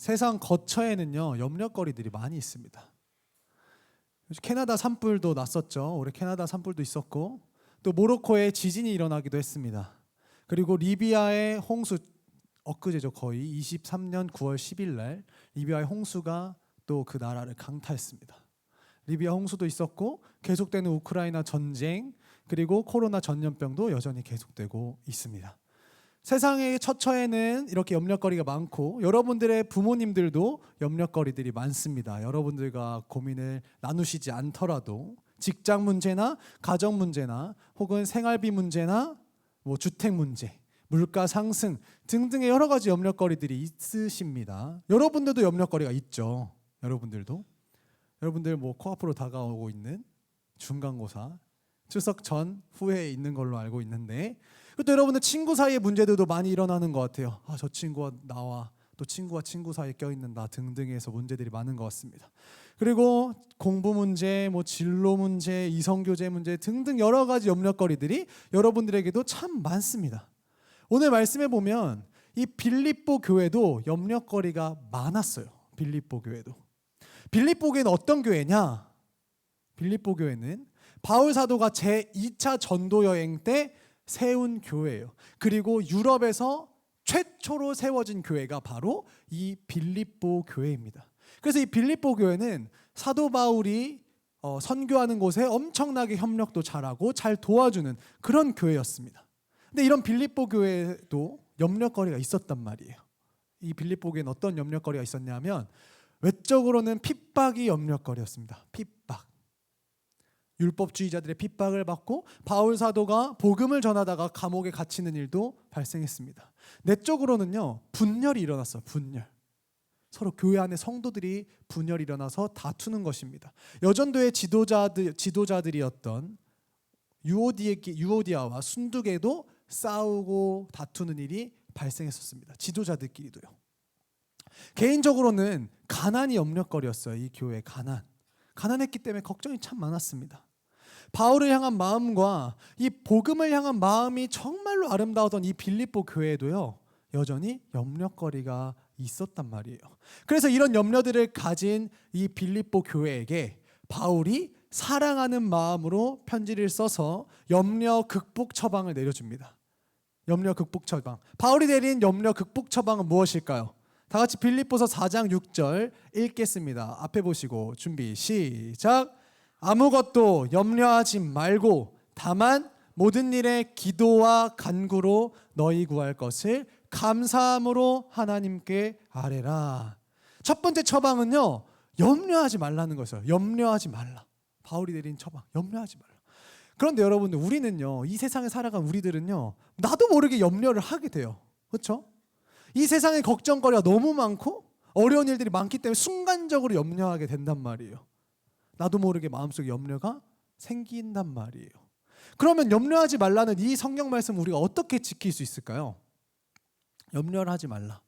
세상 거처에는요 염려거리들이 많이 있습니다. 캐나다 산불도 났었죠. 올해 캐나다 산불도 있었고 또 모로코에 지진이 일어나기도 했습니다. 그리고 리비아의 홍수 엊그제죠. 거의 23년 9월 10일 날 리비아의 홍수가 또 그 나라를 강타했습니다. 리비아 홍수도 있었고 계속되는 우크라이나 전쟁 그리고 코로나 전염병도 여전히 계속되고 있습니다. 세상의 처처에는 이렇게 염려거리가 많고 여러분들의 부모님들도 염려거리들이 많습니다. 여러분들과 고민을 나누시지 않더라도 직장 문제나 가정 문제나 혹은 생활비 문제나 주택 문제, 물가 상승 등등의 여러 가지 염려거리들이 있으십니다. 여러분들도 염려거리가 있죠. 여러분들 코앞으로 다가오고 있는 중간고사 추석 전 후에 있는 걸로 알고 있는데 또 여러분들 친구 사이의 문제들도 많이 일어나는 것 같아요. 저 친구와 나와 또 친구와 친구 사이에 껴있는다 등등해서 문제들이 많은 것 같습니다. 그리고 공부 문제, 진로 문제, 이성교제 문제 등등 여러 가지 염려거리들이 여러분들에게도 참 많습니다. 오늘 말씀해 보면 이 빌립보 교회도 염려거리가 많았어요. 빌립보 교회는 어떤 교회냐? 빌립보 교회는 바울 사도가 제2차 전도 여행 때 세운 교회예요. 그리고 유럽에서 최초로 세워진 교회가 바로 이 빌립보 교회입니다. 그래서 이 빌립보 교회는 사도 바울이 선교하는 곳에 엄청나게 협력도 잘하고 잘 도와주는 그런 교회였습니다. 근데 이런 빌립보 교회도 염려거리가 있었단 말이에요. 이 빌립보 교회는 어떤 염려거리가 있었냐면 외적으로는 핍박이 염려거리였습니다. 핍박. 율법주의자들의 핍박을 받고 바울 사도가 복음을 전하다가 감옥에 갇히는 일도 발생했습니다. 내적으로는요 분열이 일어났어요. 서로 교회 안에 성도들이 분열이 일어나서 다투는 것입니다. 여전도의 지도자들이었던 유오디아와 순두계도 싸우고 다투는 일이 발생했었습니다. 지도자들끼리도요. 개인적으로는 가난이 염려거리였어요. 이 교회의 가난했기 때문에 걱정이 참 많았습니다. 바울을 향한 마음과 이 복음을 향한 마음이 정말로 아름다웠던 이 빌립보 교회에도요 여전히 염려거리가 있었단 말이에요. 그래서 이런 염려들을 가진 이 빌립보 교회에게 바울이 사랑하는 마음으로 편지를 써서 염려 극복 처방을 내려줍니다. 염려 극복 처방. 바울이 내린 염려 극복 처방은 무엇일까요? 다 같이 빌립보서 4장 6절 읽겠습니다. 앞에 보시고 준비 시작. 아무것도 염려하지 말고 다만 모든 일에 기도와 간구로 너희 구할 것을 감사함으로 하나님께 아뢰라. 첫 번째 처방은요 염려하지 말라는 것이에요. 염려하지 말라. 바울이 내린 처방 염려하지 말라. 그런데 여러분들 우리는요 이 세상에 살아간 우리들은요 나도 모르게 염려를 하게 돼요. 그렇죠? 이 세상에 걱정거리가 너무 많고 어려운 일들이 많기 때문에 순간적으로 염려하게 된단 말이에요. 나도 모르게 마음속에 염려가 생긴단 말이에요. 그러면 염려하지 말라는 이 성경 말씀 우리가 어떻게 지킬 수 있을까요? 염려를 하지 말라.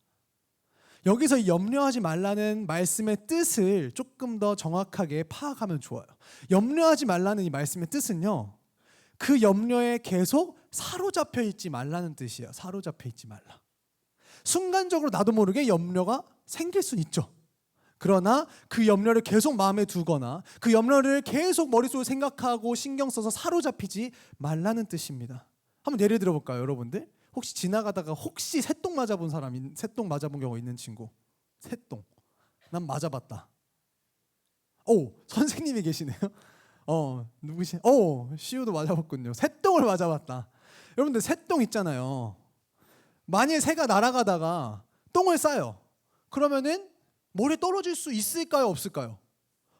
여기서 이 염려하지 말라는 말씀의 뜻을 조금 더 정확하게 파악하면 좋아요. 염려하지 말라는 이 말씀의 뜻은요 그 염려에 계속 사로잡혀 있지 말라는 뜻이에요. 사로잡혀 있지 말라. 순간적으로 나도 모르게 염려가 생길 수는 있죠. 그러나 그 염려를 계속 마음에 두거나 그 염려를 계속 머릿속에 생각하고 신경 써서 사로잡히지 말라는 뜻입니다. 한번 예를 들어볼까요, 여러분들? 혹시 지나가다가 혹시 새똥 맞아본 사람, 새똥 맞아본 경우 있는 친구? 새똥. 난 맞아봤다. 오, 선생님이 계시네요. 누구시? 시우도 맞아봤군요. 새똥을 맞아봤다. 여러분들 새똥 있잖아요. 만일 새가 날아가다가 똥을 싸요. 그러면은 머리에 떨어질 수 있을까요? 없을까요?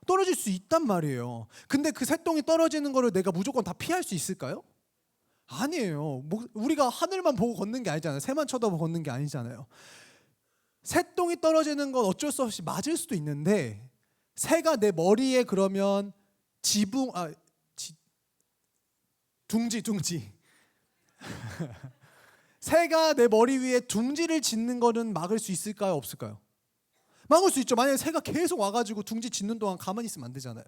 떨어질 수 있단 말이에요. 근데 그 새똥이 떨어지는 거를 내가 무조건 다 피할 수 있을까요? 아니에요. 우리가 하늘만 보고 걷는 게 아니잖아요. 새만 쳐다보고 걷는 게 아니잖아요. 새똥이 떨어지는 건 어쩔 수 없이 맞을 수도 있는데 새가 내 머리에 그러면 둥지 새가 내 머리 위에 둥지를 짓는 거는 막을 수 있을까요? 없을까요? 막을 수 있죠. 만약에 새가 계속 와가지고 둥지 짓는 동안 가만히 있으면 안 되잖아요.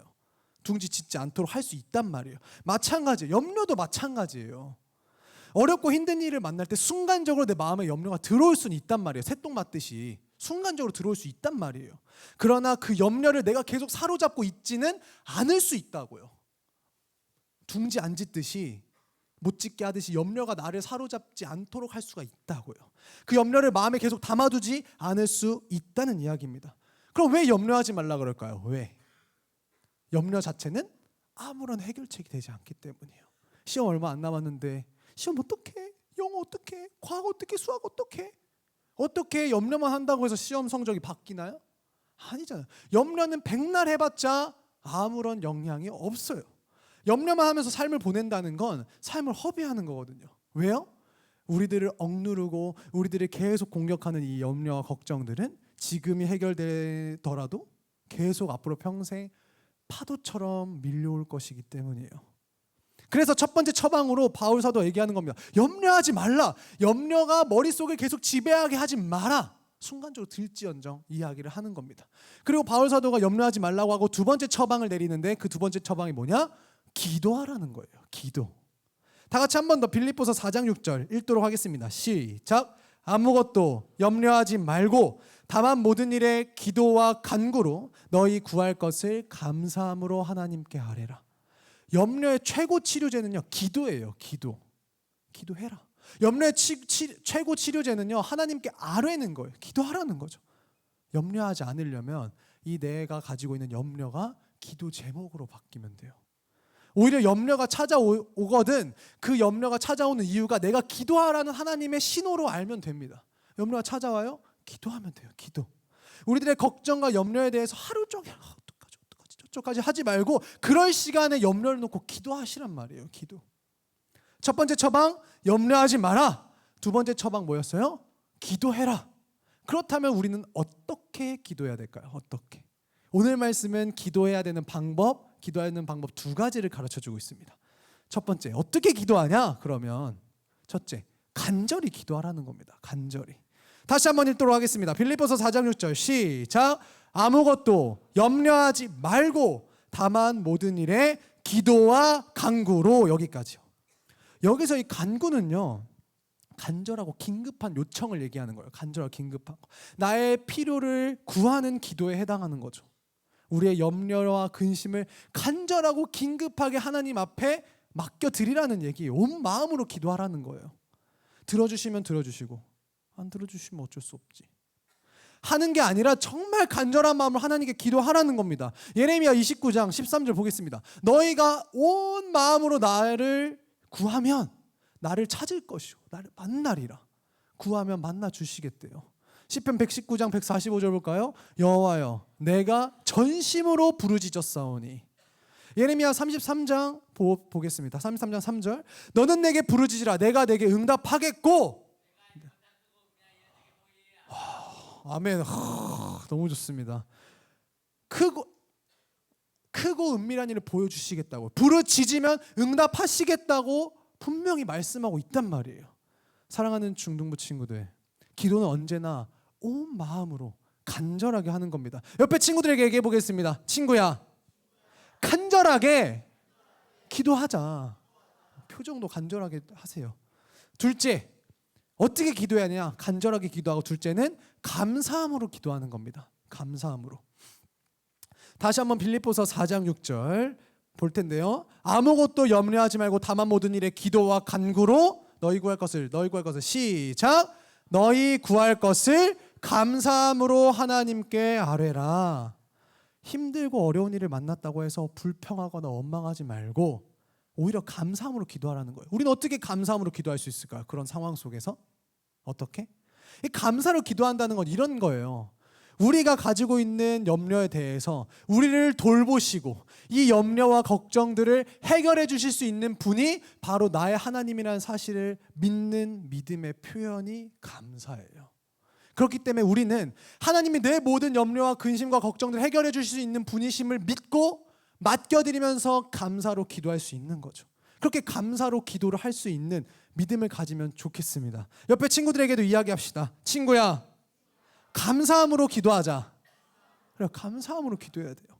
둥지 짓지 않도록 할 수 있단 말이에요. 마찬가지예요. 염려도 마찬가지예요. 어렵고 힘든 일을 만날 때 순간적으로 내 마음에 염려가 들어올 수는 있단 말이에요. 새똥 맞듯이. 순간적으로 들어올 수 있단 말이에요. 그러나 그 염려를 내가 계속 사로잡고 있지는 않을 수 있다고요. 둥지 안 짓듯이 못 짓게 하듯이 염려가 나를 사로잡지 않도록 할 수가 있다고요. 그 염려를 마음에 계속 담아두지 않을 수 있다는 이야기입니다. 그럼 왜 염려하지 말라 그럴까요? 왜? 염려 자체는 아무런 해결책이 되지 않기 때문이에요. 시험 얼마 안 남았는데 시험 어떡해? 영어 어떡해? 과학 어떡해? 수학 어떡해? 어떻게 염려만 한다고 해서 시험 성적이 바뀌나요? 아니잖아요. 염려는 백날 해봤자 아무런 영향이 없어요. 염려만 하면서 삶을 보낸다는 건 삶을 허비하는 거거든요. 왜요? 우리들을 억누르고 우리들을 계속 공격하는 이 염려와 걱정들은 지금이 해결되더라도 계속 앞으로 평생 파도처럼 밀려올 것이기 때문이에요. 그래서 첫 번째 처방으로 바울 사도가 얘기하는 겁니다. 염려하지 말라. 염려가 머릿속을 계속 지배하게 하지 마라. 순간적으로 들지언정 이야기를 하는 겁니다. 그리고 바울 사도가 염려하지 말라고 하고 두 번째 처방을 내리는데 그 두 번째 처방이 뭐냐? 기도하라는 거예요. 기도. 다 같이 한 번 더 빌립보서 4장 6절 읽도록 하겠습니다. 시작. 아무것도 염려하지 말고 다만 모든 일에 기도와 간구로 너희 구할 것을 감사함으로 하나님께 아뢰라. 염려의 최고 치료제는요, 기도예요. 기도. 기도해라. 염려의 최고 치료제는요, 하나님께 아뢰는 거예요. 기도하라는 거죠. 염려하지 않으려면 이 내가 가지고 있는 염려가 기도 제목으로 바뀌면 돼요. 오히려 염려가 찾아오거든 그 염려가 찾아오는 이유가 내가 기도하라는 하나님의 신호로 알면 됩니다. 염려가 찾아와요? 기도하면 돼요. 기도. 우리들의 걱정과 염려에 대해서 하루 종일 어떡하지 저쪽까지 하지 말고 그럴 시간에 염려를 놓고 기도하시란 말이에요. 기도. 첫 번째 처방 염려하지 마라. 두 번째 처방 뭐였어요? 기도해라. 그렇다면 우리는 어떻게 기도해야 될까요? 어떻게? 오늘 말씀은 기도해야 되는 방법 두 가지를 가르쳐주고 있습니다. 첫 번째, 어떻게 기도하냐? 그러면 첫째, 간절히 기도하라는 겁니다. 간절히. 다시 한번 읽도록 하겠습니다. 빌립보서 4장 6절 시작. 아무것도 염려하지 말고 다만 모든 일에 기도와 간구로. 여기까지요. 여기서 이 간구는요, 간절하고 긴급한 요청을 얘기하는 거예요. 간절하고 긴급한 거. 나의 필요를 구하는 기도에 해당하는 거죠. 우리의 염려와 근심을 간절하고 긴급하게 하나님 앞에 맡겨드리라는 얘기예요. 온 마음으로 기도하라는 거예요. 들어주시면 들어주시고 안 들어주시면 어쩔 수 없지 하는 게 아니라 정말 간절한 마음으로 하나님께 기도하라는 겁니다. 예레미야 29장 13절 보겠습니다. 너희가 온 마음으로 나를 구하면 나를 찾을 것이요 나를 만나리라. 구하면 만나 주시겠대요. 시편 119장 145절 볼까요? 여호와여 내가 전심으로 부르짖었사오니. 예레미야 33장 보겠습니다. 33장 3절 너는 내게 부르짖으라 내가 내게 응답하겠고. 아멘. 너무 좋습니다. 크고 은밀한 일을 보여주시겠다고, 부르짖으면 응답하시겠다고 분명히 말씀하고 있단 말이에요. 사랑하는 중등부 친구들, 기도는 언제나 온 마음으로 간절하게 하는 겁니다. 옆에 친구들에게 얘기해 보겠습니다. 친구야, 간절하게 기도하자. 표정도 간절하게 하세요. 둘째, 어떻게 기도해야 하냐? 간절하게 기도하고 둘째는 감사함으로 기도하는 겁니다. 감사함으로. 다시 한번 빌립보서 4장 6절 볼 텐데요. 아무것도 염려하지 말고 다만 모든 일에 기도와 간구로 너희 구할 것을 시작. 너희 구할 것을 감사함으로 하나님께 아뢰라. 힘들고 어려운 일을 만났다고 해서 불평하거나 원망하지 말고 오히려 감사함으로 기도하라는 거예요. 우리는 어떻게 감사함으로 기도할 수 있을까요? 그런 상황 속에서 어떻게? 이 감사로 기도한다는 건 이런 거예요. 우리가 가지고 있는 염려에 대해서 우리를 돌보시고 이 염려와 걱정들을 해결해 주실 수 있는 분이 바로 나의 하나님이라는 사실을 믿는 믿음의 표현이 감사예요. 그렇기 때문에 우리는 하나님이 내 모든 염려와 근심과 걱정들을 해결해 주실 수 있는 분이심을 믿고 맡겨드리면서 감사로 기도할 수 있는 거죠. 그렇게 감사로 기도를 할 수 있는 믿음을 가지면 좋겠습니다. 옆에 친구들에게도 이야기합시다. 친구야, 감사함으로 기도하자. 그래, 감사함으로 기도해야 돼요.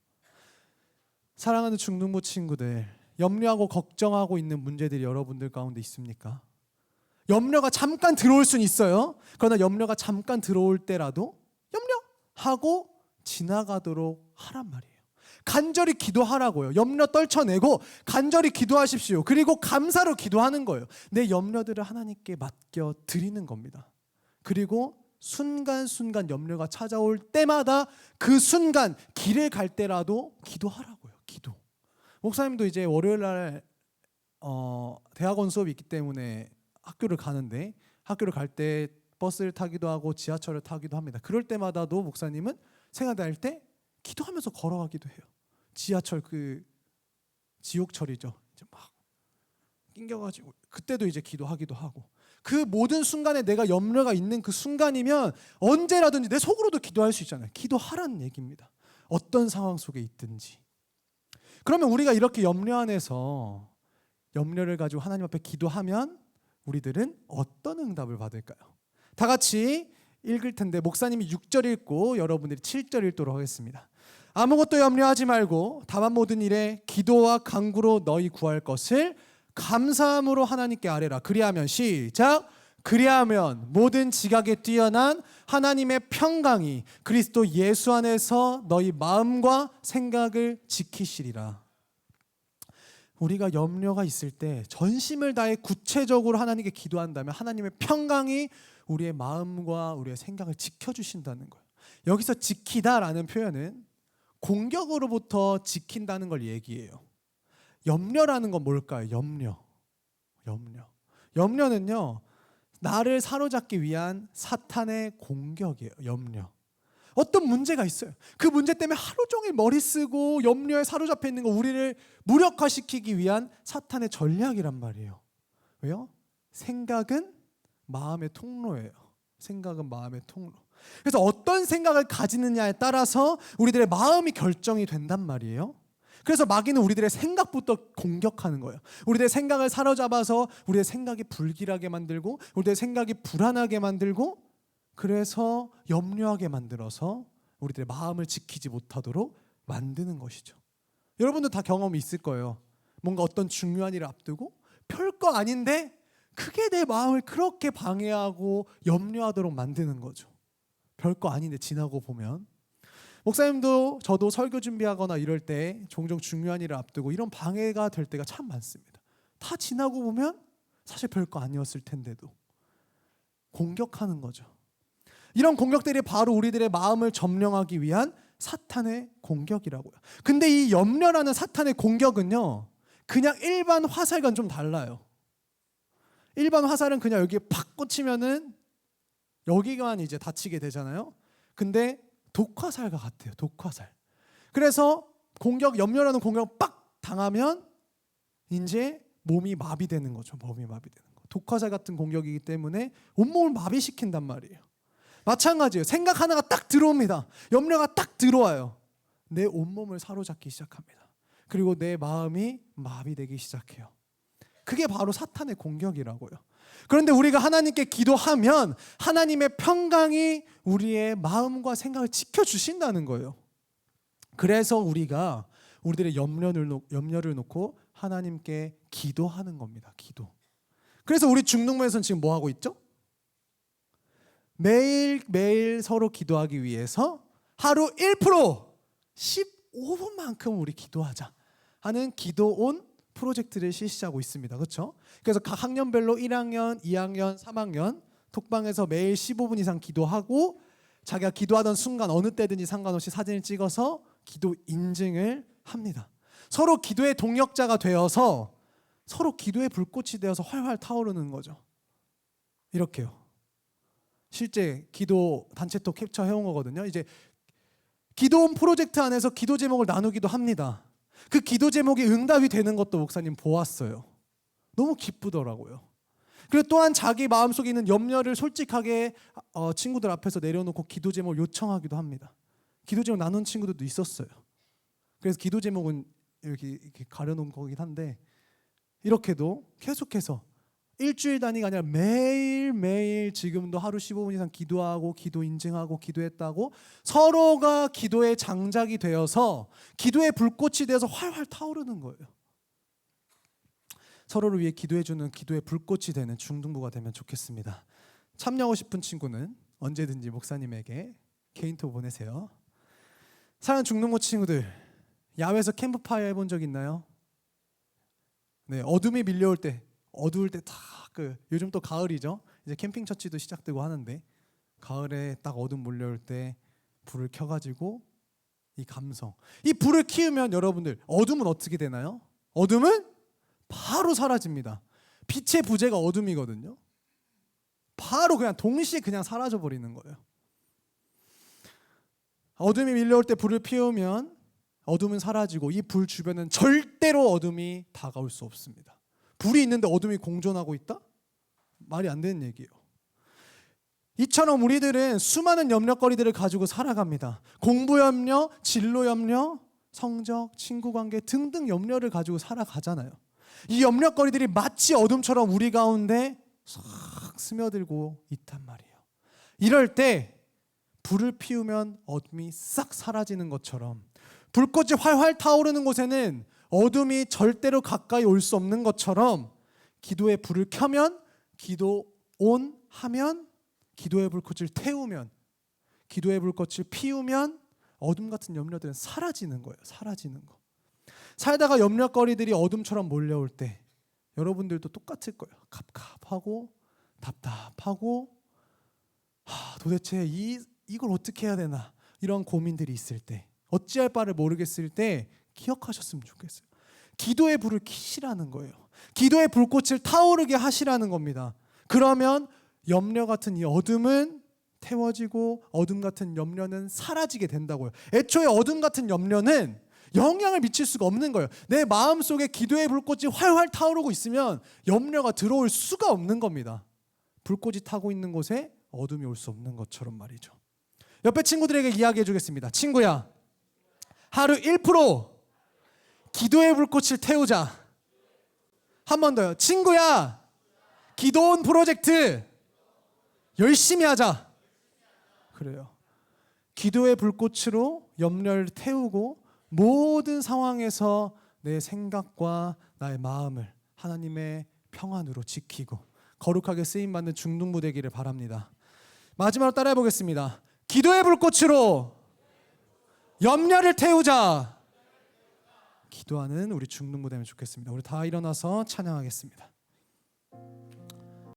사랑하는 중등부 친구들, 염려하고 걱정하고 있는 문제들이 여러분들 가운데 있습니까? 염려가 잠깐 들어올 수는 있어요. 그러나 염려가 잠깐 들어올 때라도 하고 지나가도록 하란 말이에요. 간절히 기도하라고요. 염려 떨쳐내고 간절히 기도하십시오. 그리고 감사로 기도하는 거예요. 내 염려들을 하나님께 맡겨 드리는 겁니다. 그리고 순간순간 염려가 찾아올 때마다 그 순간 길을 갈 때라도 기도하라고요. 기도. 목사님도 이제 월요일 날 대학원 수업이 있기 때문에 학교를 가는데, 학교를 갈 때 버스를 타기도 하고 지하철을 타기도 합니다. 그럴 때마다도 목사님은 생활 다닐 때 기도하면서 걸어가기도 해요. 지하철 그 지옥철이죠. 이제 막 낑겨가지고 그때도 이제 기도하기도 하고, 그 모든 순간에 내가 염려가 있는 그 순간이면 언제라든지 내 속으로도 기도할 수 있잖아요. 기도하라는 얘기입니다. 어떤 상황 속에 있든지. 그러면 우리가 이렇게 염려 안에서 염려를 가지고 하나님 앞에 기도하면 우리들은 어떤 응답을 받을까요? 다 같이 읽을 텐데 목사님이 6절 읽고 여러분들이 7절 읽도록 하겠습니다. 아무것도 염려하지 말고 다만 모든 일에 기도와 간구로 너희 구할 것을 감사함으로 하나님께 아뢰라. 그리하면 시작. 그리하면 모든 지각에 뛰어난 하나님의 평강이 그리스도 예수 안에서 너희 마음과 생각을 지키시리라. 우리가 염려가 있을 때 전심을 다해 구체적으로 하나님께 기도한다면 하나님의 평강이 우리의 마음과 우리의 생각을 지켜주신다는 거예요. 여기서 지키다라는 표현은 공격으로부터 지킨다는 걸 얘기해요. 염려라는 건 뭘까요? 염려는요, 나를 사로잡기 위한 사탄의 공격이에요. 염려. 어떤 문제가 있어요. 그 문제 때문에 하루 종일 머리 쓰고 염려에 사로잡혀 있는 거, 우리를 무력화시키기 위한 사탄의 전략이란 말이에요. 왜요? 생각은 마음의 통로예요. 생각은 마음의 통로. 그래서 어떤 생각을 가지느냐에 따라서 우리들의 마음이 결정이 된단 말이에요. 그래서 마귀는 우리들의 생각부터 공격하는 거예요. 우리들의 생각을 사로잡아서 우리의 생각이 불길하게 만들고 우리들의 생각이 불안하게 만들고, 그래서 염려하게 만들어서 우리들의 마음을 지키지 못하도록 만드는 것이죠. 여러분도 다 경험이 있을 거예요. 뭔가 어떤 중요한 일을 앞두고 별거 아닌데 그게 내 마음을 그렇게 방해하고 염려하도록 만드는 거죠. 별거 아닌데 지나고 보면. 목사님도 저도 설교 준비하거나 이럴 때 종종 중요한 일을 앞두고 이런 방해가 될 때가 참 많습니다. 다 지나고 보면 사실 별거 아니었을 텐데도 공격하는 거죠. 이런 공격들이 바로 우리들의 마음을 점령하기 위한 사탄의 공격이라고요. 근데 이 염려라는 사탄의 공격은요, 그냥 일반 화살과는 좀 달라요. 일반 화살은 그냥 여기에 팍 꽂히면은 여기만 이제 다치게 되잖아요. 근데 독화살과 같아요. 독화살. 그래서 염려라는 공격을 빡 당하면 이제 몸이 마비되는 거죠. 몸이 마비되는 거. 독화살 같은 공격이기 때문에 온몸을 마비시킨단 말이에요. 마찬가지예요. 생각 하나가 딱 들어옵니다. 염려가 딱 들어와요. 내 온몸을 사로잡기 시작합니다. 그리고 내 마음이 마비되기 시작해요. 그게 바로 사탄의 공격이라고요. 그런데 우리가 하나님께 기도하면 하나님의 평강이 우리의 마음과 생각을 지켜주신다는 거예요. 그래서 우리가 우리들의 염려를 놓고 하나님께 기도하는 겁니다. 기도. 그래서 우리 중동부에서는 지금 뭐 하고 있죠? 매일매일 서로 기도하기 위해서 하루 1% 15분만큼 우리 기도하자 하는 기도온 프로젝트를 실시하고 있습니다. 그렇죠? 그래서 각 학년별로 1학년, 2학년, 3학년 톡방에서 매일 15분 이상 기도하고, 자기가 기도하던 순간 어느 때든지 상관없이 사진을 찍어서 기도 인증을 합니다. 서로 기도의 동역자가 되어서 서로 기도의 불꽃이 되어서 활활 타오르는 거죠. 이렇게요. 실제 기도 단체톡 캡처해온 거거든요. 이제 기도원 프로젝트 안에서 기도 제목을 나누기도 합니다. 그 기도 제목이 응답이 되는 것도 목사님 보았어요. 너무 기쁘더라고요. 그리고 또한 자기 마음속에 있는 염려를 솔직하게 친구들 앞에서 내려놓고 기도 제목을 요청하기도 합니다. 기도 제목 나눈 친구들도 있었어요. 그래서 기도 제목은 이렇게 가려놓은 거긴 한데, 이렇게도 계속해서 일주일 단위가 아니라 매일매일 지금도 하루 15분 이상 기도하고 기도 인증하고 기도했다고 서로가 기도의 장작이 되어서 기도의 불꽃이 되어서 활활 타오르는 거예요. 서로를 위해 기도해주는 기도의 불꽃이 되는 중등부가 되면 좋겠습니다. 참여하고 싶은 친구는 언제든지 목사님에게 개인톡 보내세요. 사랑하는 중동모 친구들, 야외에서 캠프파이어 해본 적 있나요? 네, 어둠이 밀려올 때, 어두울 때 다 요즘 또 가을이죠. 이제 캠핑 처치도 시작되고 하는데 가을에 딱 어둠 몰려올 때 불을 켜가지고 이 감성, 이 불을 키우면 여러분들 어둠은 어떻게 되나요? 어둠은 바로 사라집니다. 빛의 부재가 어둠이거든요. 바로 그냥 동시에 그냥 사라져 버리는 거예요. 어둠이 밀려올 때 불을 피우면 어둠은 사라지고 이 불 주변은 절대로 어둠이 다가올 수 없습니다. 불이 있는데 어둠이 공존하고 있다? 말이 안 되는 얘기예요. 이처럼 우리들은 수많은 염려거리들을 가지고 살아갑니다. 공부 염려, 진로 염려, 성적, 친구 관계 등등 염려를 가지고 살아가잖아요. 이 염려거리들이 마치 어둠처럼 우리 가운데 싹 스며들고 있단 말이에요. 이럴 때 불을 피우면 어둠이 싹 사라지는 것처럼 불꽃이 활활 타오르는 곳에는 어둠이 절대로 가까이 올 수 없는 것처럼 기도의 불을 켜면, 기도 온 하면, 기도의 불꽃을 태우면, 기도의 불꽃을 피우면 어둠 같은 염려들은 사라지는 거예요. 사라지는 거. 살다가 염려거리들이 어둠처럼 몰려올 때 여러분들도 똑같을 거예요. 갑갑하고 답답하고 도대체 이걸 어떻게 해야 되나 이런 고민들이 있을 때, 어찌할 바를 모르겠을 때 기억하셨으면 좋겠어요. 기도의 불을 켜시라는 거예요. 기도의 불꽃을 타오르게 하시라는 겁니다. 그러면 염려 같은 이 어둠은 태워지고 어둠 같은 염려는 사라지게 된다고요. 애초에 어둠 같은 염려는 영향을 미칠 수가 없는 거예요. 내 마음속에 기도의 불꽃이 활활 타오르고 있으면 염려가 들어올 수가 없는 겁니다. 불꽃이 타고 있는 곳에 어둠이 올 수 없는 것처럼 말이죠. 옆에 친구들에게 이야기해 주겠습니다. 친구야, 하루 1% 기도의 불꽃을 태우자. 한 번 더요. 친구야, 기도원 프로젝트 열심히 하자. 그래요. 기도의 불꽃으로 염려를 태우고 모든 상황에서 내 생각과 나의 마음을 하나님의 평안으로 지키고 거룩하게 쓰임받는 중등부 되기를 바랍니다. 마지막으로 따라해 보겠습니다. 기도의 불꽃으로 염려를 태우자. 기도하는 우리 중등부 되면 좋겠습니다. 우리 다 일어나서 찬양하겠습니다.